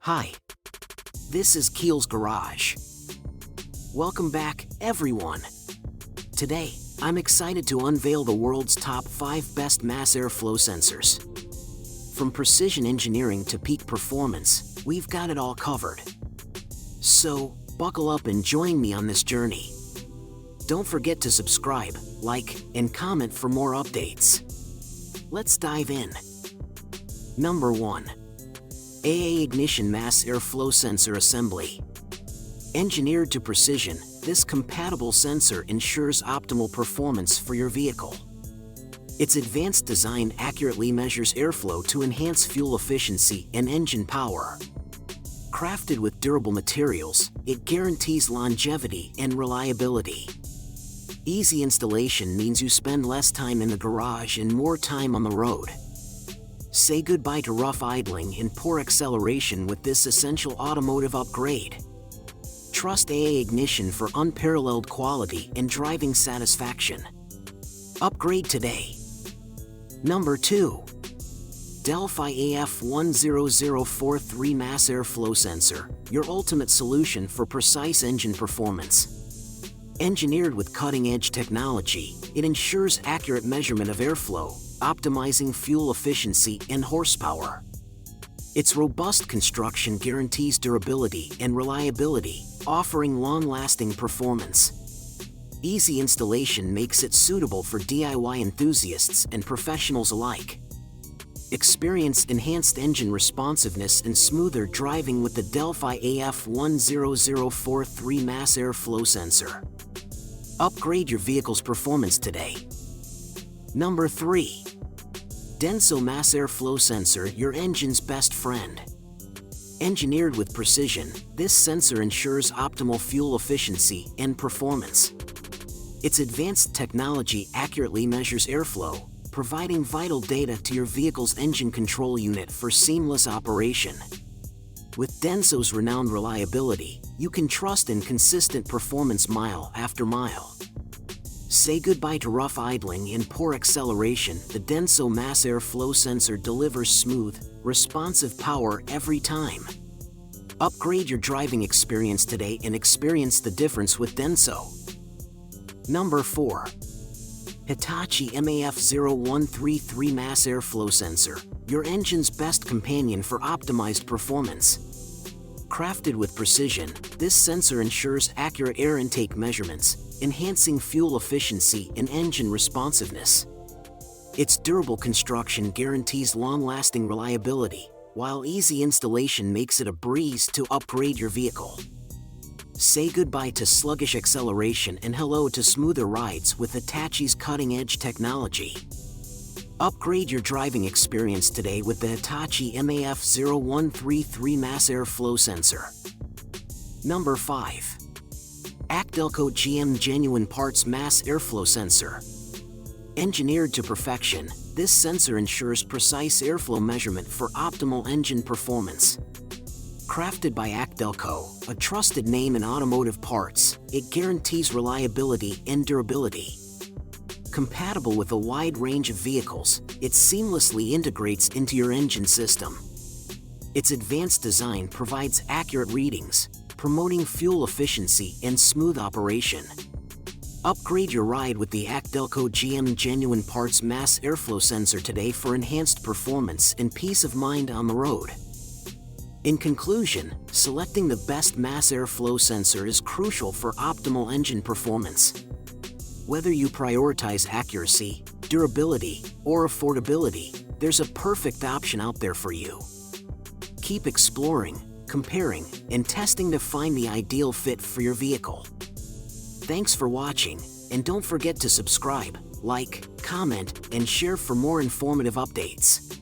Hi, this is Keel's Garage. Welcome back, everyone. Today, I'm excited to unveil the world's top 5 best mass airflow sensors. From precision engineering to peak performance, we've got it all covered. So, buckle up and join me on this journey. Don't forget to subscribe, like, and comment for more updates. Let's dive in. Number 1. ACDelco Mass Airflow Sensor Assembly. Engineered to precision, this compatible sensor ensures optimal performance for your vehicle. Its advanced design accurately measures airflow to enhance fuel efficiency and engine power. Crafted with durable materials, it guarantees longevity and reliability. Easy installation means you spend less time in the garage and more time on the road. Say goodbye to rough idling and poor acceleration with this essential automotive upgrade. Trust ACDelco for unparalleled quality and driving satisfaction. Upgrade today. Number 2. Deli AF10043 Mass Airflow Sensor, your ultimate solution for precise engine performance. Engineered with cutting-edge technology, it ensures accurate measurement of airflow, optimizing fuel efficiency and horsepower. Its robust construction guarantees durability and reliability, offering long-lasting performance. Easy installation makes it suitable for DIY enthusiasts and professionals alike. Experience enhanced engine responsiveness and smoother driving with the Deli AF10043 Mass Airflow Sensor. Upgrade your vehicle's performance today. Number 3. Denso Mass Airflow Sensor, your engine's best friend. Engineered with precision, this sensor ensures optimal fuel efficiency and performance. Its advanced technology accurately measures airflow, providing vital data to your vehicle's engine control unit for seamless operation. With Denso's renowned reliability, you can trust in consistent performance mile after mile. Say goodbye to rough idling and poor acceleration. The Denso Mass Airflow Sensor delivers smooth, responsive power every time. Upgrade your driving experience today and experience the difference with Denso. Number 4. Hitachi MAF0133 Mass Airflow Sensor, your engine's best companion for optimized performance. Crafted with precision, this sensor ensures accurate air intake measurements, enhancing fuel efficiency and engine responsiveness. Its durable construction guarantees long-lasting reliability, while easy installation makes it a breeze to upgrade your vehicle. Say goodbye to sluggish acceleration and hello to smoother rides with Hitachi's cutting-edge technology. Upgrade your driving experience today with the Hitachi MAF0133 Mass Airflow Sensor. Number 5. ACDelco GM Genuine Parts Mass Airflow Sensor. Engineered to perfection, this sensor ensures precise airflow measurement for optimal engine performance. Crafted by ACDelco, a trusted name in automotive parts, it guarantees reliability and durability. Compatible with a wide range of vehicles, it seamlessly integrates into your engine system. Its advanced design provides accurate readings, promoting fuel efficiency and smooth operation. Upgrade your ride with the ACDelco GM Genuine Parts Mass Airflow Sensor today for enhanced performance and peace of mind on the road. In conclusion, selecting the best mass airflow sensor is crucial for optimal engine performance. Whether you prioritize accuracy, durability, or affordability, there's a perfect option out there for you. Keep exploring, comparing, and testing to find the ideal fit for your vehicle. Thanks for watching, and don't forget to subscribe, like, comment, and share for more informative updates.